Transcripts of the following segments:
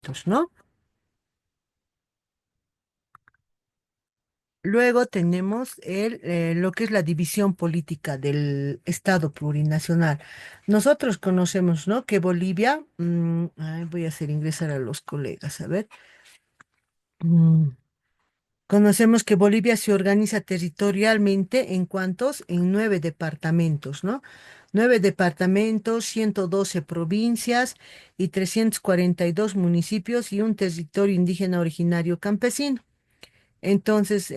distritos, ¿no? Luego tenemos lo que es la división política del Estado plurinacional. Nosotros conocemos, ¿no? Que Bolivia, ay, voy a hacer ingresar a los colegas, a ver. Mm, Conocemos que Bolivia se organiza territorialmente en cuantos, en 9 departamentos, ¿no? 9 departamentos, 112 provincias y 342 municipios y un territorio indígena originario campesino. Entonces,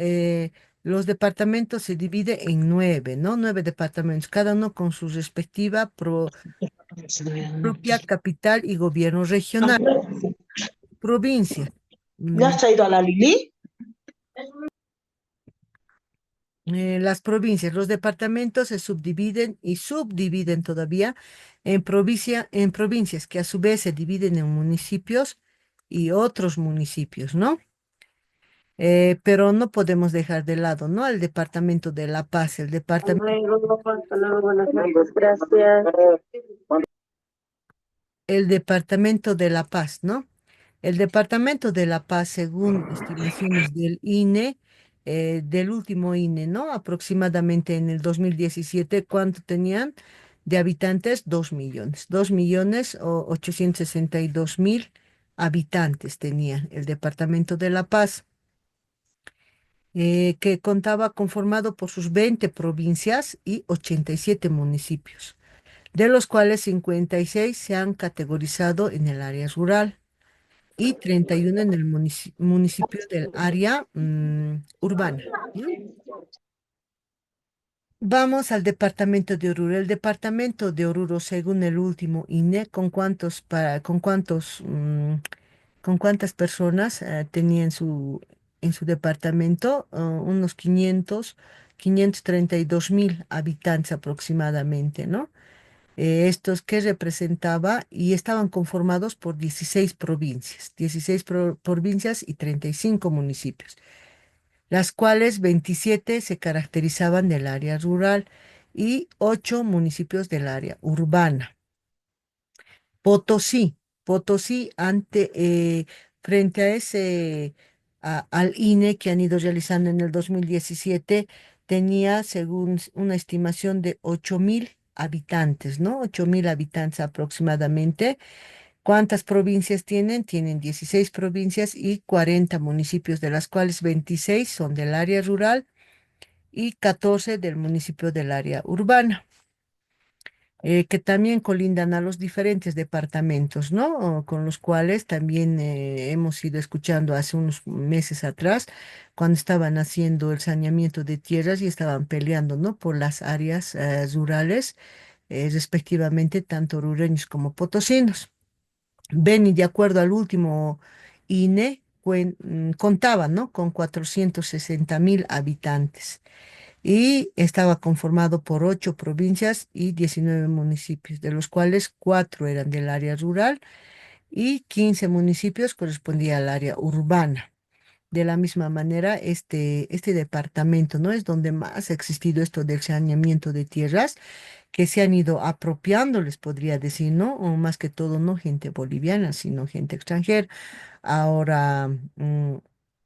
los departamentos se dividen en 9, ¿no? 9 departamentos, cada uno con su respectiva propia capital y gobierno regional. Provincias. ¿Ya mm, has traído a la Lili? las provincias, los departamentos se subdividen y subdividen todavía en provincias que a su vez se dividen en municipios y otros municipios, ¿no? Pero no podemos dejar de lado, ¿no? El departamento de La Paz, Hasta luego, buenas noches, gracias. el departamento de La Paz, ¿no? El departamento de La Paz, según estimaciones del INE, del último INE, ¿no? Aproximadamente en el 2017, ¿cuánto tenían de habitantes? 2 millones. 2.862.000 habitantes tenía el departamento de La Paz, que contaba conformado por sus 20 provincias y 87 municipios, de los cuales 56 se han categorizado en el área rural y 31 en el municipio del área urbana, ¿no? Vamos al departamento de Oruro. El departamento de Oruro, según el último INE, con cuántas personas tenía en su departamento, unos 532.000 habitantes aproximadamente, ¿no? Estos que representaba y estaban conformados por 16 provincias, 16 provincias y 35 municipios, las cuales 27 se caracterizaban del área rural y 8 municipios del área urbana. Potosí, Potosí frente a al INE que han ido realizando en el 2017, tenía, según una estimación de 8.000 habitantes, ¿no? 8.000 habitantes aproximadamente. ¿Cuántas provincias tienen? Tienen 16 provincias y 40 municipios, de las cuales 26 son del área rural y 14 del municipio del área urbana, que también colindan a los diferentes departamentos, ¿no? Con los cuales también hemos ido escuchando hace unos meses atrás, cuando estaban haciendo el saneamiento de tierras y estaban peleando, ¿no? Por las áreas rurales, respectivamente, tanto rureños como potosinos. Beni, de acuerdo al último INE, contaba, ¿no? Con 460.000 habitantes y estaba conformado por 8 provincias y 19 municipios, de los cuales 4 eran del área rural y 15 municipios correspondía al área urbana. De la misma manera, este departamento, ¿no? Es donde más ha existido esto del saneamiento de tierras, que se han ido apropiando, les podría decir, ¿no? O más que todo, no gente boliviana, sino gente extranjera. Ahora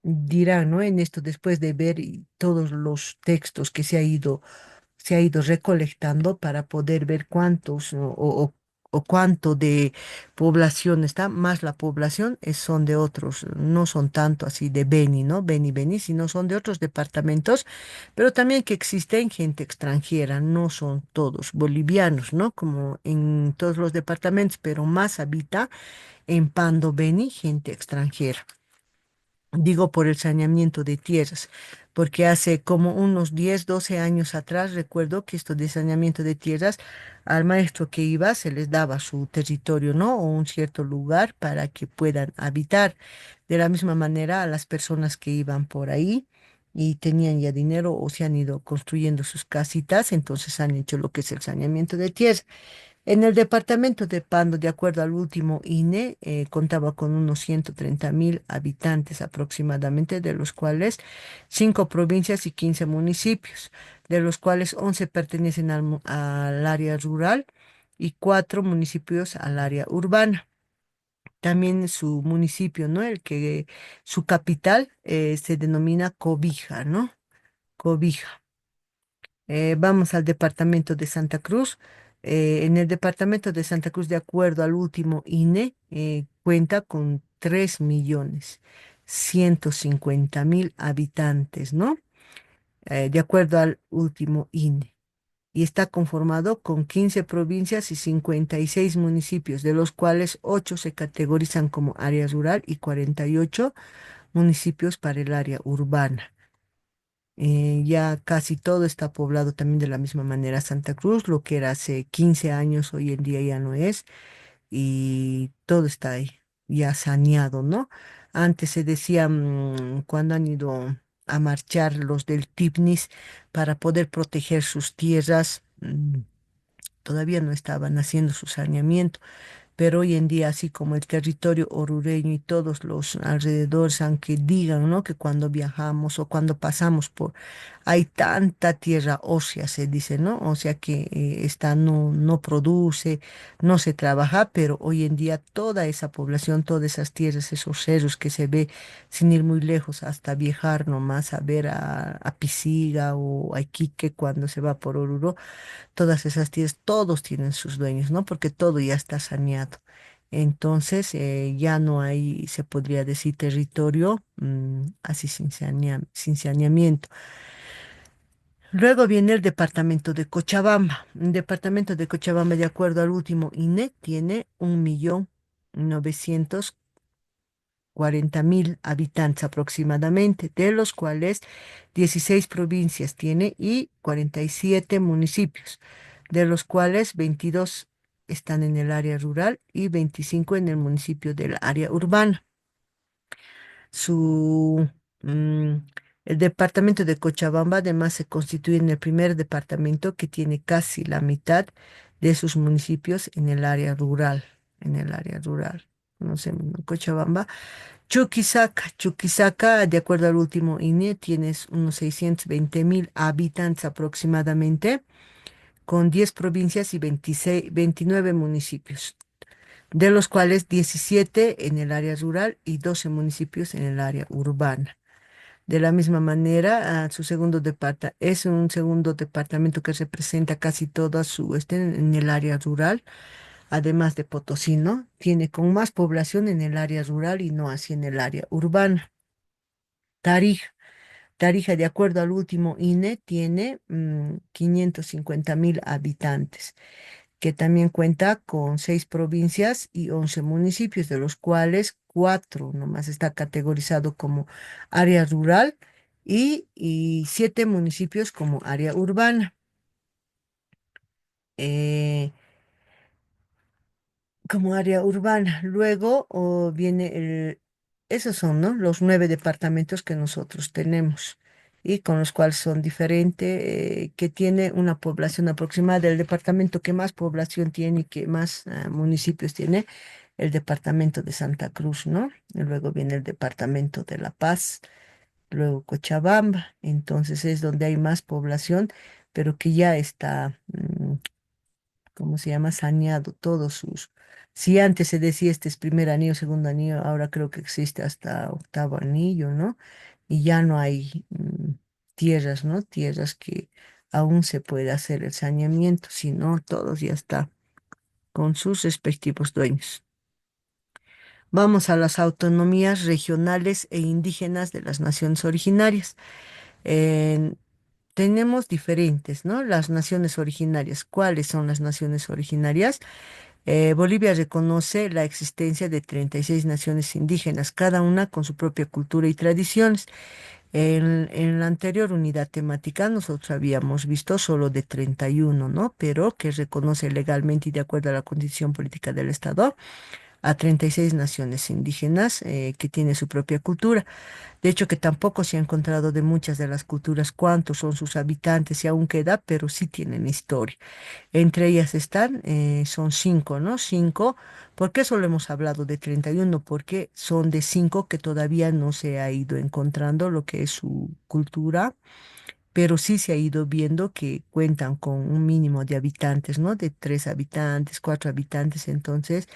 dirán, ¿no? En esto, después de ver todos los textos que se ha ido recolectando para poder ver cuántos o cuánto de población está, más la población son de otros, no son tanto así de Beni, ¿no? Beni, sino son de otros departamentos, pero también que existen gente extranjera, no son todos bolivianos, ¿no? Como en todos los departamentos, pero más habita en Pando Beni gente extranjera. Digo por el saneamiento de tierras, porque hace como unos 10 12 años atrás recuerdo que esto de saneamiento de tierras, al maestro que iba se les daba su territorio, ¿no? O un cierto lugar para que puedan habitar. De la misma manera a las personas que iban por ahí y tenían ya dinero o se han ido construyendo sus casitas, entonces han hecho lo que es el saneamiento de tierras. En el departamento de Pando, de acuerdo al último INE, contaba con unos 130.000 habitantes aproximadamente, de los cuales 5 provincias y 15 municipios, de los cuales 11 pertenecen al área rural y 4 municipios al área urbana. también su municipio, ¿no? Su capital se denomina Cobija, ¿no? Cobija. Vamos al departamento de Santa Cruz. En el departamento de Santa Cruz, de acuerdo al último INE, cuenta con 3.150.000 habitantes, ¿no? De acuerdo al último INE. Y está conformado con 15 provincias y 56 municipios, de los cuales 8 se categorizan como área rural y 48 municipios para el área urbana. Ya casi todo está poblado también de la misma manera. Santa Cruz, lo que era hace 15 años, hoy en día ya no es, y todo está ahí, ya saneado, ¿no? Antes se decía, cuando han ido a marchar los del Tipnis para poder proteger sus tierras, todavía no estaban haciendo su saneamiento, pero hoy en día, así como el territorio orureño y todos los alrededores, aunque digan, ¿no? Que cuando viajamos o cuando pasamos hay tanta tierra ósea, se dice, ¿no? O sea que esta no produce, no se trabaja, pero hoy en día toda esa población, todas esas tierras, esos cerros que se ve sin ir muy lejos, hasta viajar nomás a ver a Pisiga o a Iquique cuando se va por Oruro, todas esas tierras, todos tienen sus dueños, ¿no? Porque todo ya está saneado. Entonces, ya no hay, se podría decir, territorio así sin saneamiento. Luego viene el departamento de Cochabamba. El departamento de Cochabamba, de acuerdo al último INE, tiene 1.940.000 habitantes aproximadamente, de los cuales 16 provincias tiene y 47 municipios, de los cuales 22 están en el área rural y 25 en el municipio del área urbana. Su, mm, el departamento de Cochabamba además se constituye en el primer departamento que tiene casi la mitad de sus municipios en el área rural, en el área rural. No sé, Cochabamba. Chuquisaca, de acuerdo al último INE, tienes unos 620.000 habitantes aproximadamente, con 10 provincias y 29 municipios, de los cuales 17 en el área rural y 12 municipios en el área urbana. De la misma manera, su segundo es un segundo departamento que representa casi toda en el área rural, además de Potosí, ¿no? Tiene con más población en el área rural y no así en el área urbana. Tarija. Tarija, de acuerdo al último INE, tiene 550.000 habitantes, que también cuenta con 6 provincias y 11 municipios, de los cuales 4 nomás está categorizado como área rural y 7 municipios como área urbana. Eh, como área urbana. Luego viene esos son, ¿no? Los 9 departamentos que nosotros tenemos y con los cuales son diferentes, que tiene una población aproximada. El departamento que más población tiene y que más municipios tiene, el departamento de Santa Cruz, ¿no? Y luego viene el departamento de La Paz, luego Cochabamba. Entonces es donde hay más población, pero que ya está, ¿cómo se llama? Saneado todos sus... Si antes se decía este es primer anillo, segundo anillo, ahora creo que existe hasta octavo anillo, ¿no? Y ya no hay tierras, ¿no? Tierras que aún se puede hacer el saneamiento, sino todos ya está con sus respectivos dueños. Vamos a las autonomías regionales e indígenas de las naciones originarias. En- Tenemos diferentes, ¿no? Las naciones originarias. ¿Cuáles son las naciones originarias? Bolivia reconoce la existencia de 36 naciones indígenas, cada una con su propia cultura y tradiciones. En la anterior unidad temática nosotros habíamos visto solo de 31, ¿no? Pero que reconoce legalmente y de acuerdo a la condición política del Estado a 36 naciones indígenas que tienen su propia cultura. De hecho, que tampoco se ha encontrado de muchas de las culturas cuántos son sus habitantes y aún queda, pero sí tienen historia. Entre ellas están, son 5, ¿no? 5. ¿Por qué solo hemos hablado de 31? Porque son de 5 que todavía no se ha ido encontrando lo que es su cultura pero sí se ha ido viendo que cuentan con un mínimo de habitantes, ¿no? De 3 habitantes, 4 habitantes, entonces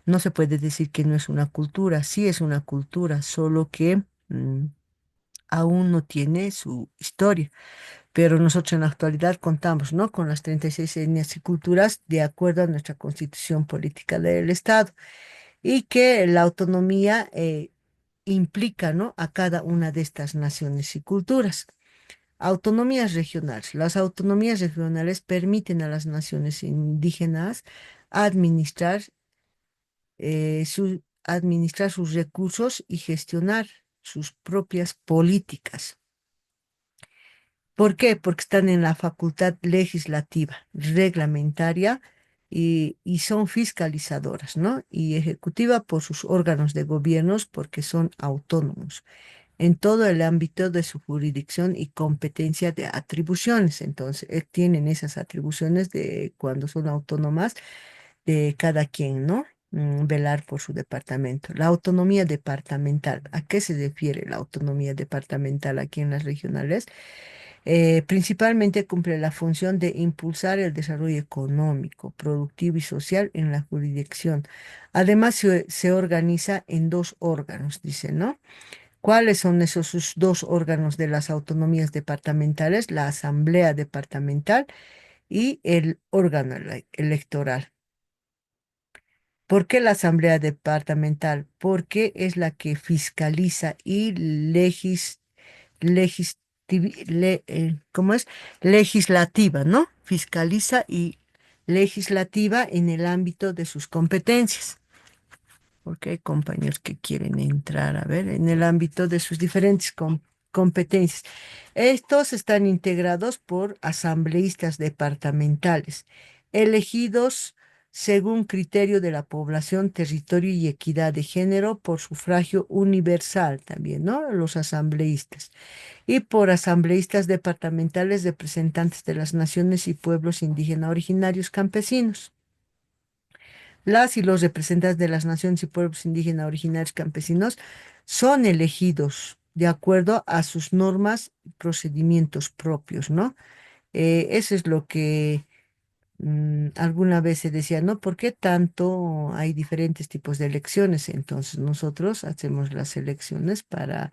no se puede decir que no es una cultura, sí es una cultura, solo que aún no tiene su historia. Pero nosotros en la actualidad contamos, ¿no? Con las 36 etnias y culturas de acuerdo a nuestra constitución política del Estado y que la autonomía implica, ¿no? A cada una de estas naciones y culturas. Autonomías regionales. Las autonomías regionales permiten a las naciones indígenas administrar, administrar sus recursos y gestionar sus propias políticas. ¿Por qué? Porque están en la facultad legislativa, reglamentaria y son fiscalizadoras, ¿no? Y ejecutiva por sus órganos de gobiernos porque son autónomos en todo el ámbito de su jurisdicción y competencia de atribuciones. Entonces, tienen esas atribuciones de cuando son autónomas de cada quien, ¿no? Velar por su departamento. La autonomía departamental. ¿A qué se refiere la autonomía departamental aquí en las regionales? Principalmente cumple la función de impulsar el desarrollo económico, productivo y social en la jurisdicción. Además, se organiza en dos órganos, dice, ¿no? ¿Cuáles son esos sus dos órganos de las autonomías departamentales? La Asamblea Departamental y el órgano electoral. ¿Por qué la Asamblea Departamental? Porque es la que fiscaliza y ¿cómo es? Legislativa, ¿no? Fiscaliza y legislativa en el ámbito de sus competencias, porque hay compañeros que quieren entrar, a ver, en el ámbito de sus diferentes competencias. Estos están integrados por asambleístas departamentales, elegidos según criterio de la población, territorio y equidad de género por sufragio universal también, ¿no? Los asambleístas y por asambleístas departamentales representantes de las naciones y pueblos indígenas originarios campesinos. Las y los representantes de las naciones y pueblos indígenas originarios campesinos son elegidos de acuerdo a sus normas y procedimientos propios, ¿no? Eso es lo que alguna vez se decía, ¿no? ¿Por qué tanto hay diferentes tipos de elecciones? Entonces nosotros hacemos las elecciones para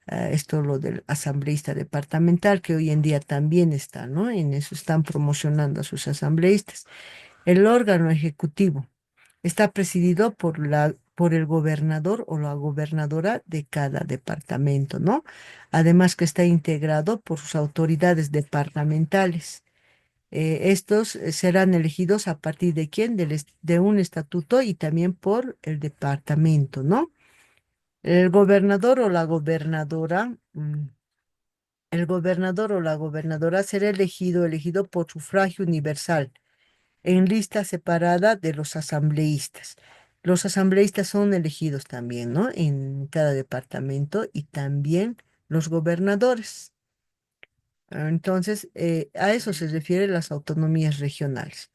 esto lo del asambleísta departamental, que hoy en día también está, ¿no? En eso están promocionando a sus asambleístas. El órgano ejecutivo está presidido por el gobernador o la gobernadora de cada departamento, ¿no? Además que está integrado por sus autoridades departamentales. Estos serán elegidos a partir de quién, de un estatuto y también por el departamento, ¿no? El gobernador o la gobernadora, el gobernador o la gobernadora será elegido por sufragio universal en lista separada de los asambleístas. Los asambleístas son elegidos también, ¿no? En cada departamento y también los gobernadores. Entonces, a eso se refieren las autonomías regionales.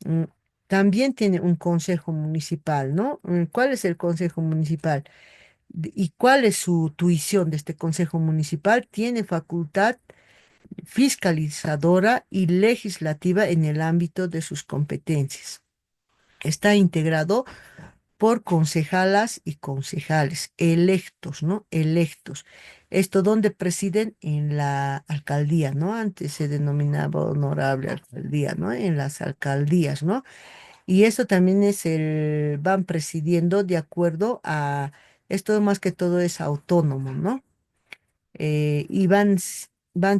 Mm, También tiene un consejo municipal, ¿no? ¿Cuál es el consejo municipal? ¿Y cuál es su tuición de este consejo municipal? Tiene facultad fiscalizadora y legislativa en el ámbito de sus competencias. Está integrado por concejalas y concejales electos, ¿no? Electos. Esto donde presiden en la alcaldía, ¿no? Antes se denominaba honorable alcaldía, ¿no? En las alcaldías, ¿no? Y esto también van presidiendo de acuerdo a, esto más que todo es autónomo, ¿no? Y van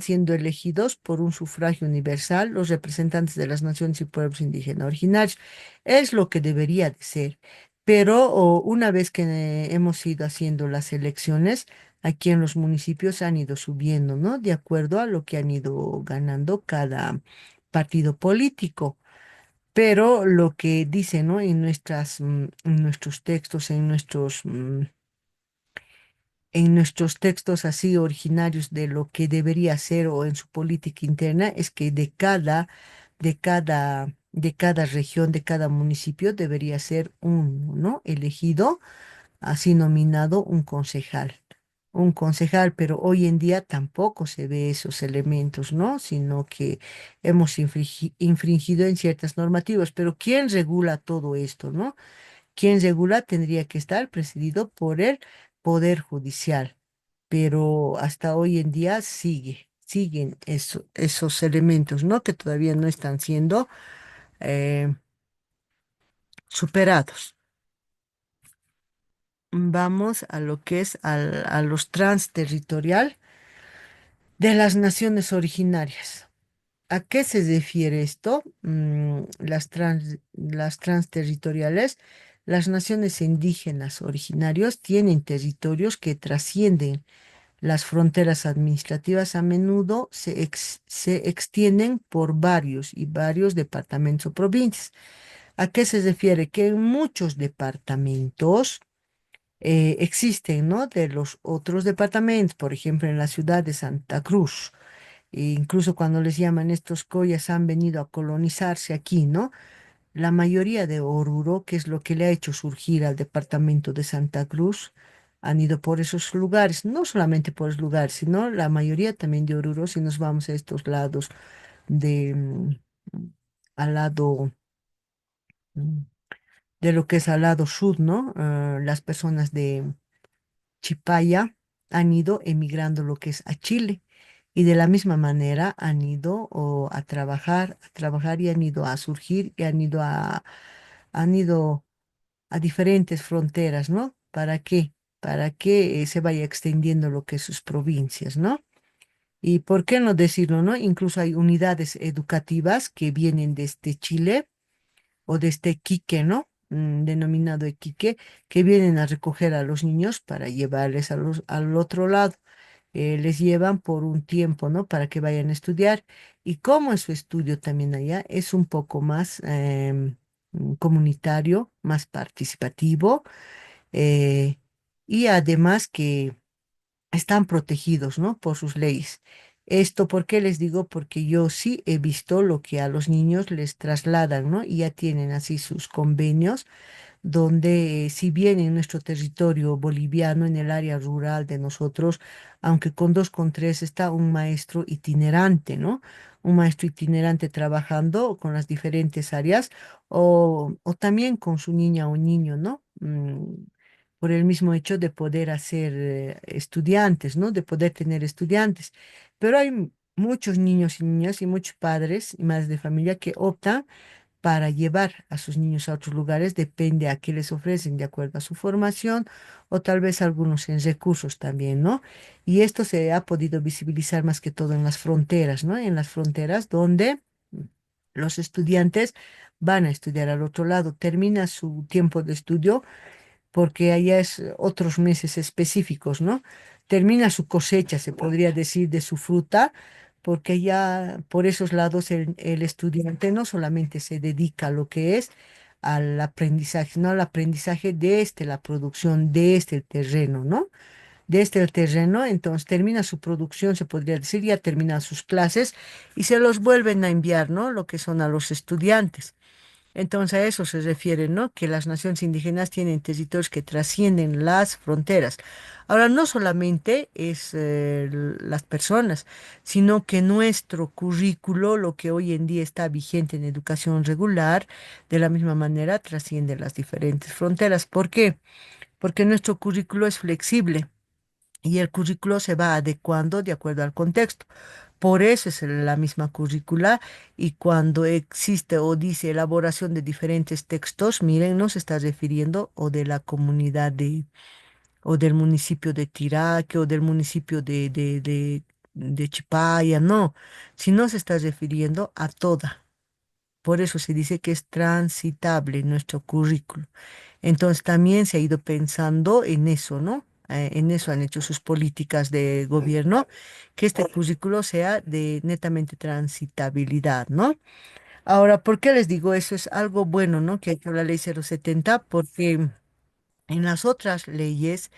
siendo elegidos por un sufragio universal los representantes de las naciones y pueblos indígenas originarios. Es lo que debería de ser. Pero una vez que hemos ido haciendo las elecciones, aquí en los municipios han ido subiendo, ¿no? De acuerdo a lo que han ido ganando cada partido político. Pero lo que dice, ¿no? En nuestros textos, en nuestros textos así originarios de lo que debería ser o en su política interna es que de cada región, de cada municipio debería ser un, ¿no? Elegido, así nominado un concejal un concejal, pero hoy en día tampoco se ve esos elementos, ¿no? Sino que hemos infringido en ciertas normativas. Pero ¿quién regula todo esto, no? ¿Quién regula? Tendría que estar presidido por el Poder Judicial, pero hasta hoy en día siguen esos elementos, ¿no? Que todavía no están siendo eh, superados. Vamos a lo que es a los transterritorial de las naciones originarias. ¿A qué se refiere esto? Las transterritoriales, las naciones indígenas originarios tienen territorios que trascienden las fronteras administrativas, a menudo se extienden por varios y varios departamentos o provincias. ¿A qué se refiere? Que en muchos departamentos existen, ¿no? De los otros departamentos, por ejemplo, en la ciudad de Santa Cruz. E incluso cuando les llaman estos collas han venido a colonizarse aquí, ¿no? La mayoría de Oruro, que es lo que le ha hecho surgir al departamento de Santa Cruz, han ido por esos lugares, no solamente por esos lugares, sino la mayoría también de Oruro, si nos vamos a estos lados de, al lado mm, de lo que es al lado sur, ¿no? Las personas de Chipaya han ido emigrando lo que es a Chile. Y de la misma manera han ido a trabajar y han ido a surgir y han ido a diferentes fronteras, ¿no? ¿Para qué? Para que se vaya extendiendo lo que es sus provincias, ¿no? Y por qué no decirlo, ¿no? Incluso hay unidades educativas que vienen desde Chile o desde Quique, ¿no? Denominado Iquique, que vienen a recoger a los niños para llevarles al otro lado. Les llevan por un tiempo, ¿no? Para que vayan a estudiar. Y como es su estudio también allá, es un poco más comunitario, más participativo, eh, y además que están protegidos, ¿no? Por sus leyes. Esto, ¿por qué les digo? Porque yo sí he visto lo que a los niños les trasladan, ¿no? Y ya tienen así sus convenios donde si bien en nuestro territorio boliviano, en el área rural de nosotros, aunque con dos, con tres, está un maestro itinerante, ¿no? Un maestro itinerante trabajando con las diferentes áreas o también con su niña o niño, ¿no? Por el mismo hecho de poder hacer estudiantes, ¿no? De poder tener estudiantes. Pero hay muchos niños y niñas y muchos padres y madres de familia que optan para llevar a sus niños a otros lugares, depende a qué les ofrecen de acuerdo a su formación o tal vez algunos en recursos también, ¿no? Y esto se ha podido visibilizar más que todo en las fronteras, ¿no? En las fronteras donde los estudiantes van a estudiar al otro lado, termina su tiempo de estudio porque allá es otros meses específicos, ¿no? Termina su cosecha, se podría decir, de su fruta, porque ya por esos lados el estudiante no solamente se dedica a lo que es al aprendizaje, sino al aprendizaje de la producción de el terreno, ¿no? De el terreno, entonces termina su producción, se podría decir, ya termina sus clases y se los vuelven a enviar, ¿no? Lo que son a los estudiantes. Entonces a eso se refiere, ¿no? Que las naciones indígenas tienen territorios que trascienden las fronteras. Ahora, no solamente es las personas, sino que nuestro currículo, lo que hoy en día está vigente en educación regular, de la misma manera trasciende las diferentes fronteras. ¿Por qué? Porque nuestro currículo es flexible y el currículo se va adecuando de acuerdo al contexto. Por eso es la misma currícula y cuando existe o dice elaboración de diferentes textos, miren, no se está refiriendo o de la comunidad o del municipio de Tiraque o del municipio de Chipaya, no, sino se está refiriendo a toda. Por eso se dice que es transitable nuestro currículo. Entonces también se ha ido pensando en eso, ¿no? En eso han hecho sus políticas de gobierno, que este currículo sea de netamente transitabilidad, ¿no? Ahora, ¿por qué les digo eso? Es algo bueno, ¿no? Que ha hecho la ley 070, porque en las otras leyes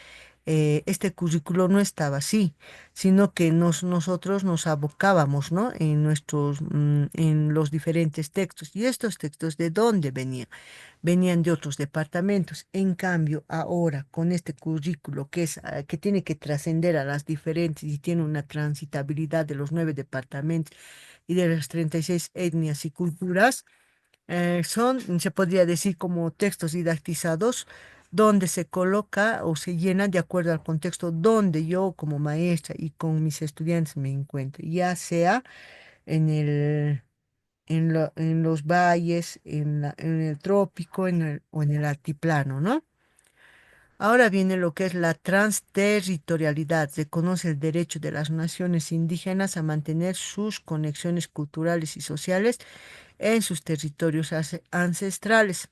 este currículo no estaba así, sino que nosotros nos abocábamos, ¿no? En los diferentes textos. ¿Y estos textos de dónde venían? Venían de otros departamentos. En cambio, ahora con este currículo que tiene que trascender a las diferentes y tiene una transitabilidad de los 9 departamentos y de las 36 etnias y culturas, se podría decir, como textos didactizados donde se coloca o se llena de acuerdo al contexto donde yo como maestra y con mis estudiantes me encuentro, ya sea en en los valles, en el trópico, o en el altiplano, ¿no? Ahora viene lo que es la transterritorialidad. Reconoce el derecho de las naciones indígenas a mantener sus conexiones culturales y sociales en sus territorios ancestrales.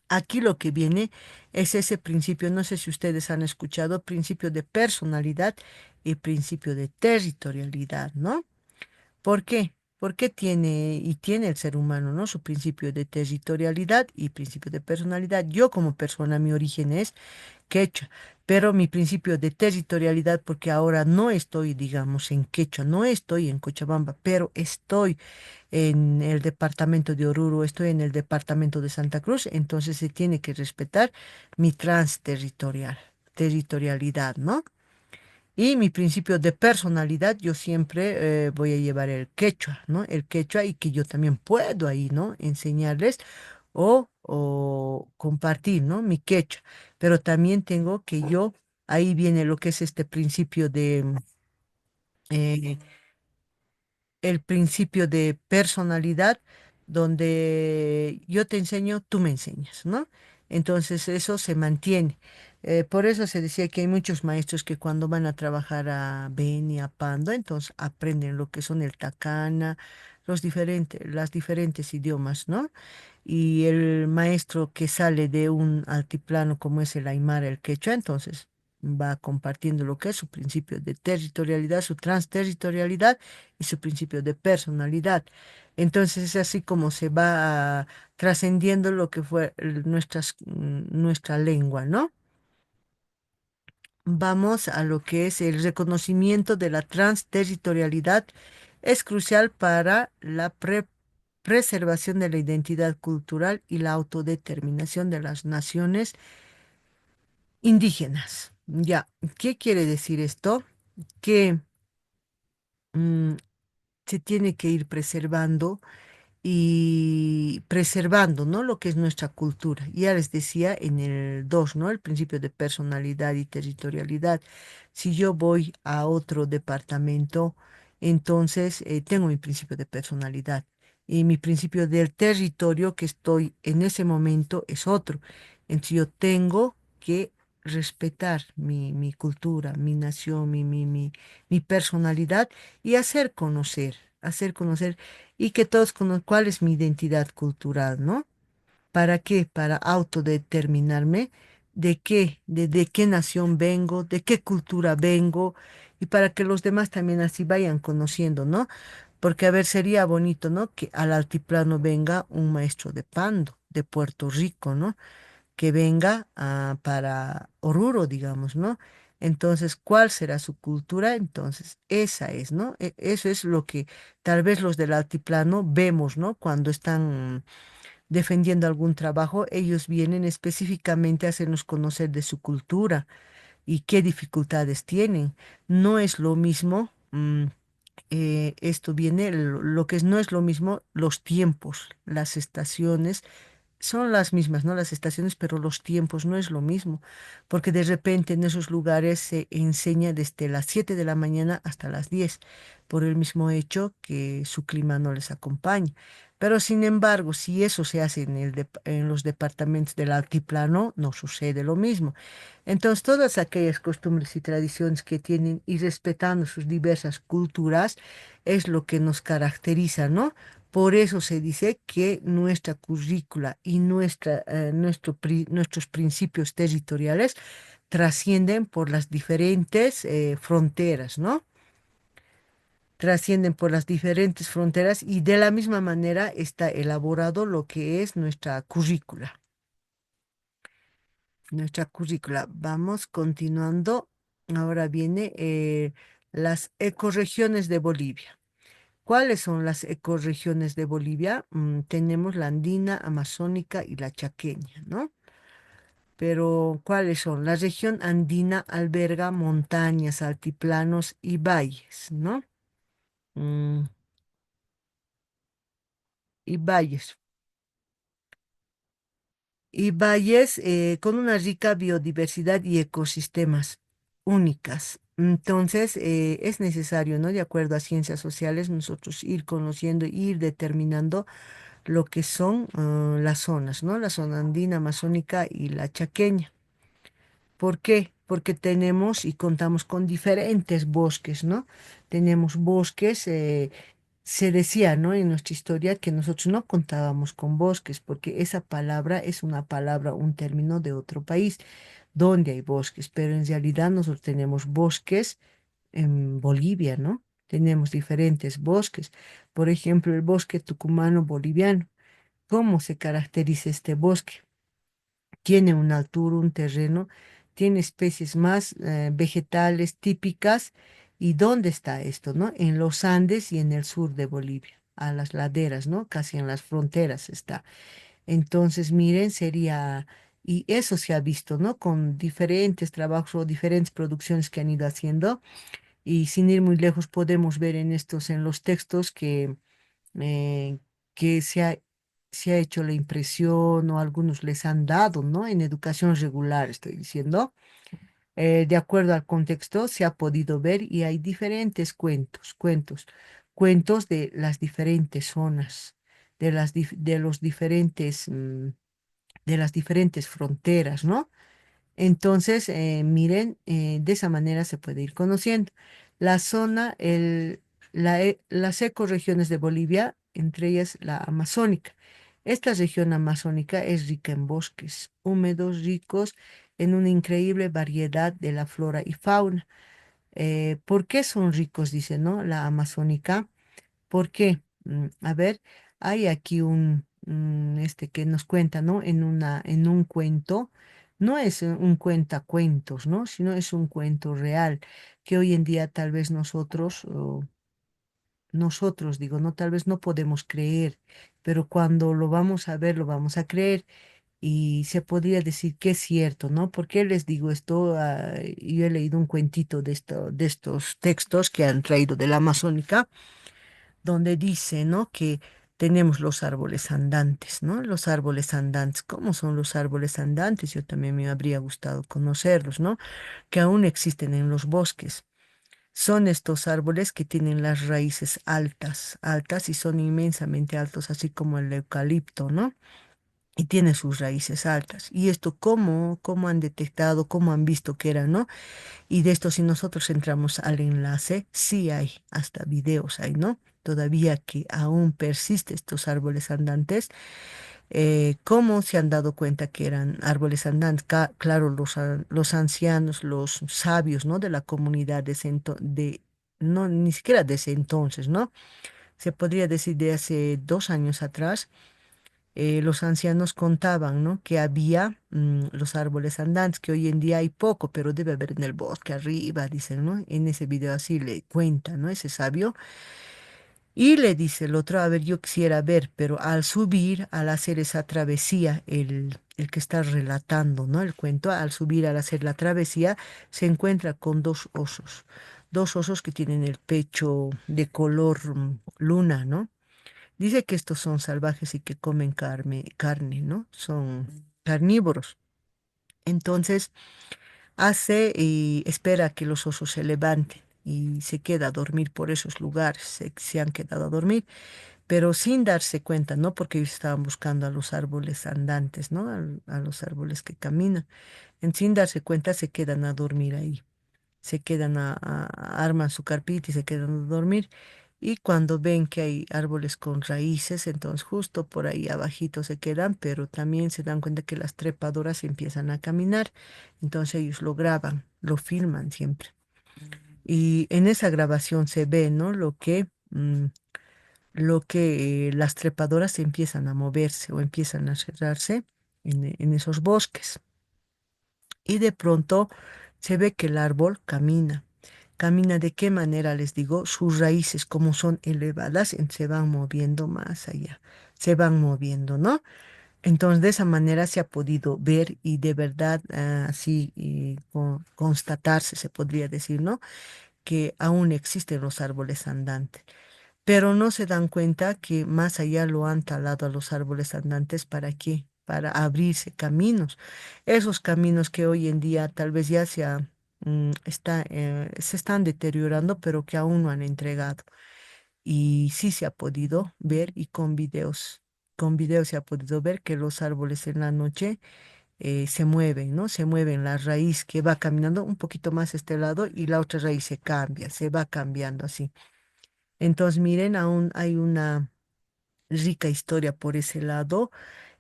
Aquí lo que viene es ese principio, no sé si ustedes han escuchado, principio de personalidad y principio de territorialidad, ¿no? ¿Por qué? Porque tiene el ser humano, ¿no? Su principio de territorialidad y principio de personalidad. Yo como persona, mi origen es quechua, pero mi principio de territorialidad, porque ahora no estoy, digamos, en Quechua, no estoy en Cochabamba, pero estoy en el departamento de Oruro, estoy en el departamento de Santa Cruz, entonces se tiene que respetar mi territorialidad, ¿no? Y mi principio de personalidad, yo siempre voy a llevar el quechua, ¿no? El quechua y que yo también puedo ahí, ¿no? Enseñarles o compartir, ¿no? Mi quechua. Pero también tengo que yo, ahí viene lo que es este principio eh, el principio de personalidad, donde yo te enseño, tú me enseñas, ¿no? Entonces eso se mantiene. Por eso se decía que hay muchos maestros que cuando van a trabajar a Beni, a Pando, entonces aprenden lo que son el takana, las diferentes idiomas, ¿no? Y el maestro que sale de un altiplano como es el Aymara, el Quechua, entonces va compartiendo lo que es su principio de territorialidad, su transterritorialidad y su principio de personalidad. Entonces es así como se va trascendiendo lo que fue nuestra lengua, ¿no? Vamos a lo que es el reconocimiento de la transterritorialidad. Es crucial para la preservación de la identidad cultural y la autodeterminación de las naciones indígenas. Ya, ¿qué quiere decir esto? Que mm, se tiene que ir preservando, ¿no? Lo que es nuestra cultura. Ya les decía en el 2, ¿no? El principio de personalidad y territorialidad. Si yo voy a otro departamento, entonces tengo mi principio de personalidad y mi principio del territorio que estoy en ese momento es otro. Entonces yo tengo que respetar mi cultura, mi nación, mi personalidad y hacer conocer y que todos conozcan cuál es mi identidad cultural, ¿no? ¿Para qué? Para autodeterminarme de qué nación vengo, de qué cultura vengo, y para que los demás también así vayan conociendo, ¿no? Porque, a ver, sería bonito, ¿no? Que al altiplano venga un maestro de Pando, de Puerto Rico, ¿no? Que venga para Oruro, digamos, ¿no? Entonces, ¿cuál será su cultura? Entonces, esa es, ¿no? Eso es lo que tal vez los del altiplano vemos, ¿no? Cuando están defendiendo algún trabajo, ellos vienen específicamente a hacernos conocer de su cultura y qué dificultades tienen. No es lo mismo. Esto viene, lo que no es lo mismo, los tiempos, las estaciones son las mismas, ¿no? Las estaciones, pero los tiempos no es lo mismo, porque de repente en esos lugares se enseña desde las 7 de la mañana hasta las 10 por el mismo hecho que su clima no les acompaña. Pero sin embargo, si eso se hace en los departamentos del altiplano, no sucede lo mismo. Entonces, todas aquellas costumbres y tradiciones que tienen y respetando sus diversas culturas es lo que nos caracteriza, ¿no? Por eso se dice que nuestra currícula y nuestros principios territoriales trascienden por las diferentes fronteras, ¿no? Trascienden por las diferentes fronteras y de la misma manera está elaborado lo que es nuestra currícula. nuestra currícula. Vamos continuando. Ahora viene las ecorregiones de Bolivia. ¿Cuáles son las ecorregiones de Bolivia? Tenemos la andina, amazónica y la chaqueña, ¿no? Pero ¿cuáles son? La región andina alberga montañas, altiplanos y valles, ¿no? Mm, y valles. Y valles con una rica biodiversidad y ecosistemas únicas. Entonces, es necesario, ¿no? De acuerdo a ciencias sociales, nosotros ir conociendo, ir determinando lo que son las zonas, ¿no? La zona andina, amazónica y la chaqueña. ¿Por qué? Porque tenemos y contamos con diferentes bosques, ¿no? Tenemos bosques, se decía, ¿no? En nuestra historia que nosotros no contábamos con bosques, porque esa palabra es una palabra, un término de otro país donde hay bosques, pero en realidad nosotros tenemos bosques en Bolivia, ¿no? Tenemos diferentes bosques. Por ejemplo, el bosque tucumano boliviano. ¿Cómo se caracteriza este bosque? Tiene una altura, un terreno, tiene especies más vegetales típicas. ¿Y dónde está esto, no? En los Andes y en el sur de Bolivia, a las laderas, ¿no? Casi en las fronteras está. Entonces, miren, sería, y eso se ha visto, ¿no? Con diferentes trabajos o diferentes producciones que han ido haciendo. Y sin ir muy lejos, podemos ver en estos, en los textos eh, que se ha hecho la impresión o algunos les han dado, ¿no? En educación regular, estoy diciendo. De acuerdo al contexto, se ha podido ver y hay diferentes cuentos de las diferentes zonas, de los diferentes, de las diferentes fronteras, ¿no? Entonces, miren, de esa manera se puede ir conociendo. La zona, las ecorregiones de Bolivia, entre ellas la amazónica. Esta región amazónica es rica en bosques húmedos, ricos en una increíble variedad de la flora y fauna. ¿Por qué son ricos? Dice, ¿no? La amazónica. ¿Por qué? A ver, hay aquí este que nos cuenta, ¿no? En un cuento, no es un cuentacuentos, ¿no? Sino es un cuento real que hoy en día tal vez nosotros, nosotros digo, no, tal vez no podemos creer, pero cuando lo vamos a ver, lo vamos a creer. Y se podría decir que es cierto, ¿no? ¿Por qué les digo esto? Yo he leído un cuentito de estos textos que han traído de la Amazónica donde dice, ¿no? Que tenemos los árboles andantes, ¿no? Los árboles andantes. ¿Cómo son los árboles andantes? Yo también me habría gustado conocerlos, ¿no? Que aún existen en los bosques. Son estos árboles que tienen las raíces altas, altas y son inmensamente altos, así como el eucalipto, ¿no? Y tiene sus raíces altas. ¿Y esto cómo han detectado, cómo han visto que era, ¿no? Y de esto, si nosotros entramos al enlace, sí hay hasta videos hay, ¿no? Todavía que aún persisten estos árboles andantes. ¿Cómo se han dado cuenta que eran árboles andantes? Claro, los ancianos, los sabios, ¿no? De la comunidad no, ni siquiera de ese entonces, ¿no? Se podría decir de hace 2 años atrás los ancianos contaban, ¿no? Que había los árboles andantes, que hoy en día hay poco, pero debe haber en el bosque arriba, dicen, ¿no? En ese video así le cuenta, ¿no? Ese sabio. Y le dice el otro, a ver, yo quisiera ver, pero al subir, al hacer esa travesía, el que está relatando, ¿no? El cuento, al subir, al hacer la travesía, se encuentra con dos osos que tienen el pecho de color luna, ¿no? Dice que estos son salvajes y que comen carne, ¿no? Son carnívoros. Entonces hace y espera que los osos se levanten y se queda a dormir por esos lugares. Se han quedado a dormir, pero sin darse cuenta, ¿no? Porque ellos estaban buscando a los árboles andantes, ¿no? A los árboles que caminan. Sin darse cuenta se quedan a dormir ahí, se quedan arman su carpita y se quedan a dormir. Y cuando ven que hay árboles con raíces, entonces justo por ahí abajito se quedan, pero también se dan cuenta que las trepadoras empiezan a caminar. Entonces ellos lo graban, lo filman siempre. Y en esa grabación se ve, ¿no? Lo que las trepadoras empiezan a moverse o empiezan a cerrarse en esos bosques. y de pronto se ve que el árbol camina. ¿Camina de qué manera? Les digo, sus raíces como son elevadas, se van moviendo más allá, se van moviendo, ¿no? Entonces, de esa manera se ha podido ver y de verdad así constatarse, se podría decir, ¿no? Que aún existen los árboles andantes. Pero no se dan cuenta que más allá lo han talado a los árboles andantes. ¿Para qué? Para abrirse caminos. Esos caminos que hoy en día tal vez ya se están deteriorando, pero que aún no han entregado. Y sí se ha podido ver y con videos se ha podido ver que los árboles en la noche se mueven, ¿no? Se mueven la raíz que va caminando un poquito más a este lado y la otra raíz se cambia, se va cambiando así. Entonces, miren, aún hay una rica historia por ese lado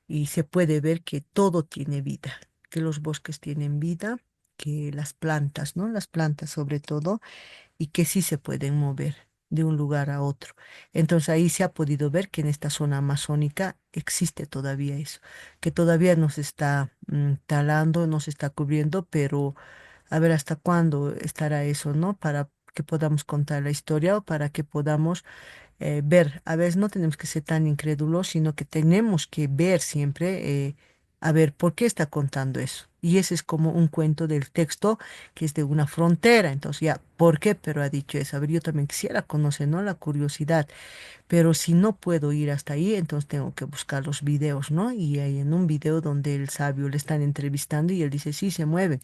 y se puede ver que todo tiene vida, que los bosques tienen vida, que las plantas, ¿no? Las plantas sobre todo y que sí se pueden mover de un lugar a otro. Entonces ahí se ha podido ver que en esta zona amazónica existe todavía eso, que todavía nos está talando, nos está cubriendo, pero a ver hasta cuándo estará eso, ¿no? Para que podamos contar la historia o para que podamos ver. A veces no tenemos que ser tan incrédulos, sino que tenemos que ver siempre, a ver, ¿por qué está contando eso? Y ese es como un cuento del texto que es de una frontera. Entonces, ya, ¿por qué? Pero ha dicho eso. A ver, yo también quisiera conocer, ¿no? La curiosidad. Pero si no puedo ir hasta ahí, entonces tengo que buscar los videos, ¿no? Y hay en un video donde el sabio le están entrevistando y él dice, sí, se mueve,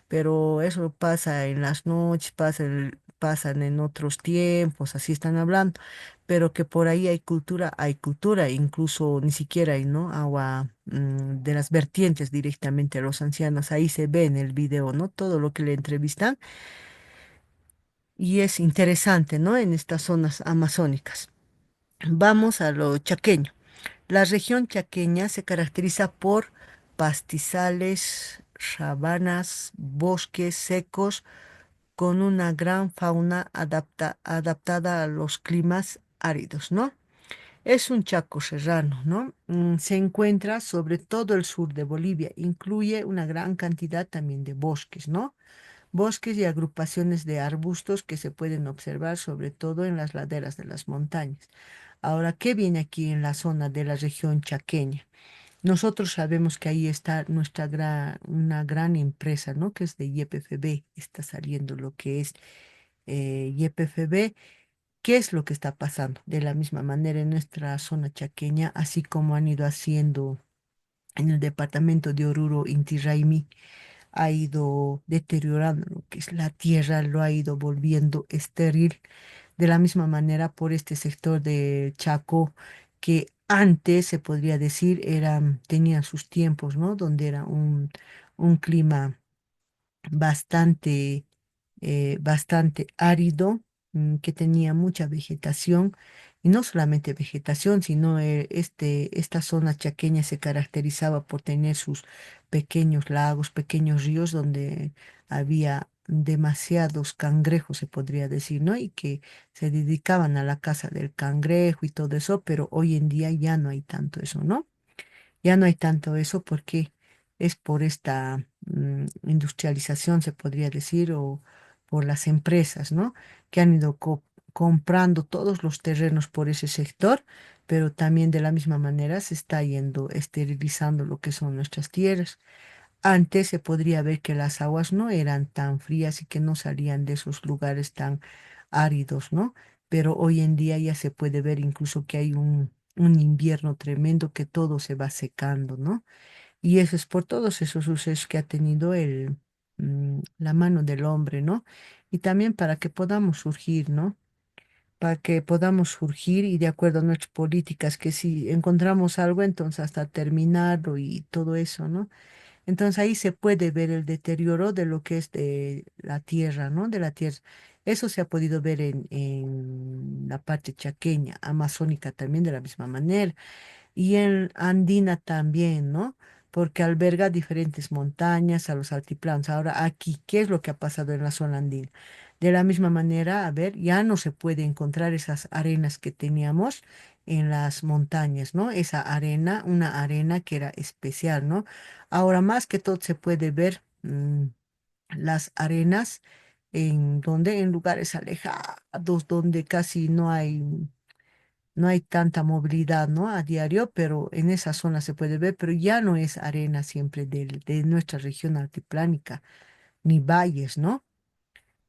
pero eso pasa en las noches, pasan en otros tiempos, así están hablando, pero que por ahí hay cultura, incluso ni siquiera hay, ¿no? Agua de las vertientes directamente a los ancianos, ahí se ve en el video, ¿no? Todo lo que le entrevistan y es interesante, ¿no? En estas zonas amazónicas. Vamos a lo chaqueño. La región chaqueña se caracteriza por pastizales, sabanas, bosques secos, con una gran fauna adaptada a los climas áridos, ¿no? Es un chaco serrano, ¿no? Se encuentra sobre todo el sur de Bolivia, incluye una gran cantidad también de bosques, ¿no? Bosques y agrupaciones de arbustos que se pueden observar sobre todo en las laderas de las montañas. Ahora, ¿qué viene aquí en la zona de la región chaqueña? Nosotros sabemos que ahí está una gran empresa, ¿no? Que es de YPFB, está saliendo lo que es YPFB. ¿Qué es lo que está pasando? De la misma manera en nuestra zona chaqueña, así como han ido haciendo en el departamento de Oruro, Inti Raymi, ha ido deteriorando lo que es la tierra, lo ha ido volviendo estéril. De la misma manera por este sector de Chaco, que antes se podría decir tenían sus tiempos, ¿no? Donde era un clima bastante, bastante árido, que tenía mucha vegetación, y no solamente vegetación, sino esta zona chaqueña se caracterizaba por tener sus pequeños lagos, pequeños ríos donde había demasiados cangrejos, se podría decir, ¿no? Y que se dedicaban a la caza del cangrejo y todo eso, pero hoy en día ya no hay tanto eso, ¿no? Ya no hay tanto eso porque es por esta industrialización, se podría decir, o por las empresas, ¿no? Que han ido comprando todos los terrenos por ese sector, pero también de la misma manera se está yendo esterilizando lo que son nuestras tierras. Antes se podría ver que las aguas no eran tan frías y que no salían de esos lugares tan áridos, ¿no? Pero hoy en día ya se puede ver incluso que hay un invierno tremendo que todo se va secando, ¿no? Y eso es por todos esos sucesos que ha tenido la mano del hombre, ¿no? Y también para que podamos surgir, ¿no? Para que podamos surgir y de acuerdo a nuestras políticas, que si encontramos algo, entonces hasta terminarlo y todo eso, ¿no? Entonces ahí se puede ver el deterioro de lo que es de la tierra, ¿no? De la tierra. Eso se ha podido ver en la parte chaqueña, amazónica también de la misma manera y en Andina también, ¿no? Porque alberga diferentes montañas a los altiplanos. Ahora aquí, ¿qué es lo que ha pasado en la zona andina? De la misma manera, a ver, ya no se puede encontrar esas arenas que teníamos en las montañas, ¿no? Esa arena, una arena que era especial, ¿no? Ahora más que todo se puede ver. mm, las arenas en lugares alejados, donde casi no hay tanta movilidad, ¿no? A diario, pero en esa zona se puede ver, pero ya no es arena siempre de nuestra región altiplánica, ni valles, ¿no?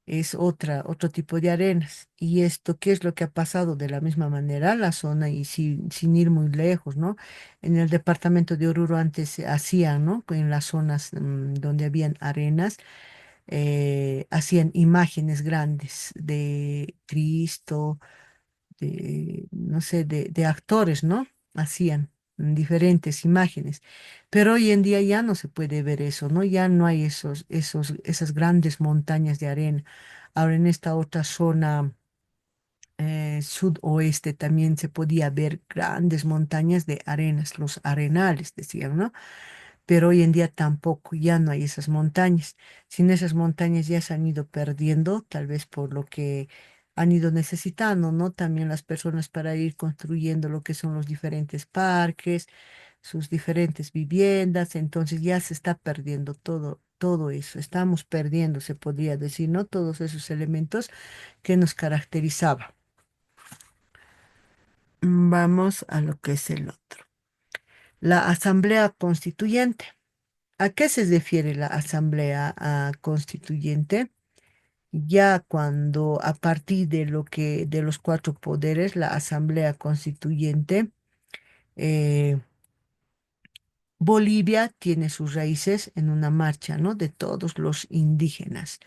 Es otro tipo de arenas. Y esto, ¿qué es lo que ha pasado? De la misma manera, la zona, y sin ir muy lejos, ¿no? En el departamento de Oruro antes se hacían, ¿no? En las zonas donde habían arenas, hacían imágenes grandes de Cristo, no sé, de actores, ¿no? Hacían diferentes imágenes. Pero hoy en día ya no se puede ver eso, ¿no? Ya no hay esas grandes montañas de arena. Ahora en esta otra zona sudoeste también se podía ver grandes montañas de arenas, los arenales, decían, ¿no? Pero hoy en día tampoco, ya no hay esas montañas. Sin esas montañas ya se han ido perdiendo, tal vez por lo que han ido necesitando, ¿no? También las personas para ir construyendo lo que son los diferentes parques, sus diferentes viviendas, entonces ya se está perdiendo todo eso. Estamos perdiendo, se podría decir, ¿no? Todos esos elementos que nos caracterizaban. Vamos a lo que es el otro. La Asamblea Constituyente. ¿A qué se refiere la Asamblea Constituyente? Ya cuando a partir de lo que de los cuatro poderes, la Asamblea Constituyente, eh, Bolivia tiene sus raíces en una marcha, ¿no? De todos los indígenas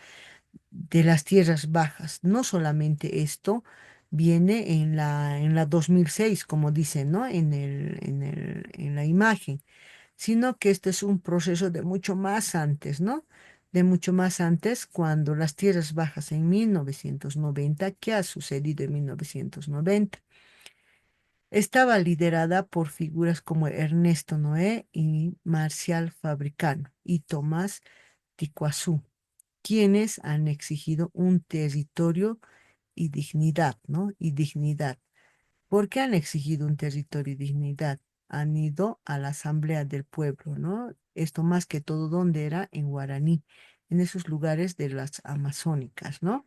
de las tierras bajas. No solamente esto viene en la 2006, como dicen, ¿no? En la imagen, sino que este es un proceso de mucho más antes, ¿no? De mucho más antes, cuando las tierras bajas en 1990, ¿qué ha sucedido en 1990? Estaba liderada por figuras como Ernesto Noé y Marcial Fabricano y Tomás Ticuazú, quienes han exigido un territorio y dignidad, ¿no? Y dignidad. ¿Por qué han exigido un territorio y dignidad? Han ido a la Asamblea del Pueblo, ¿no? Esto más que todo, ¿dónde era? En Guaraní, en esos lugares de las amazónicas, ¿no?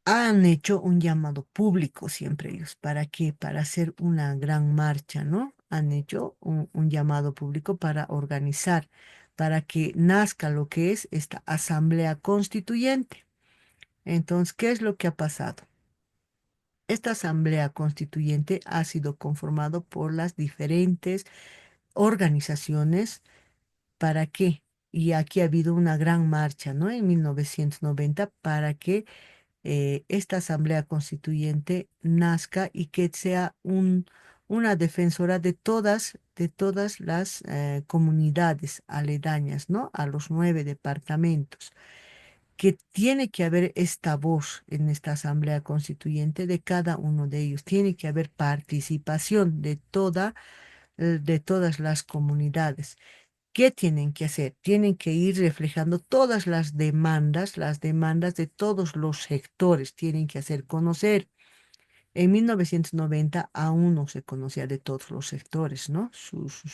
Han hecho un llamado público siempre ellos. ¿Para qué? Para hacer una gran marcha, ¿no? Han hecho un llamado público para organizar, para que nazca lo que es esta Asamblea Constituyente. Entonces, ¿qué es lo que ha pasado? Esta Asamblea Constituyente ha sido conformado por las diferentes organizaciones. ¿Para qué? Y aquí ha habido una gran marcha, ¿no? En 1990 para que esta Asamblea Constituyente nazca y que sea una defensora de todas las comunidades aledañas, ¿no? A los 9 departamentos, que tiene que haber esta voz en esta Asamblea Constituyente de cada uno de ellos. Tiene que haber participación de todas las comunidades. ¿Qué tienen que hacer? Tienen que ir reflejando todas las demandas de todos los sectores, tienen que hacer conocer. En 1990 aún no se conocía de todos los sectores, ¿no?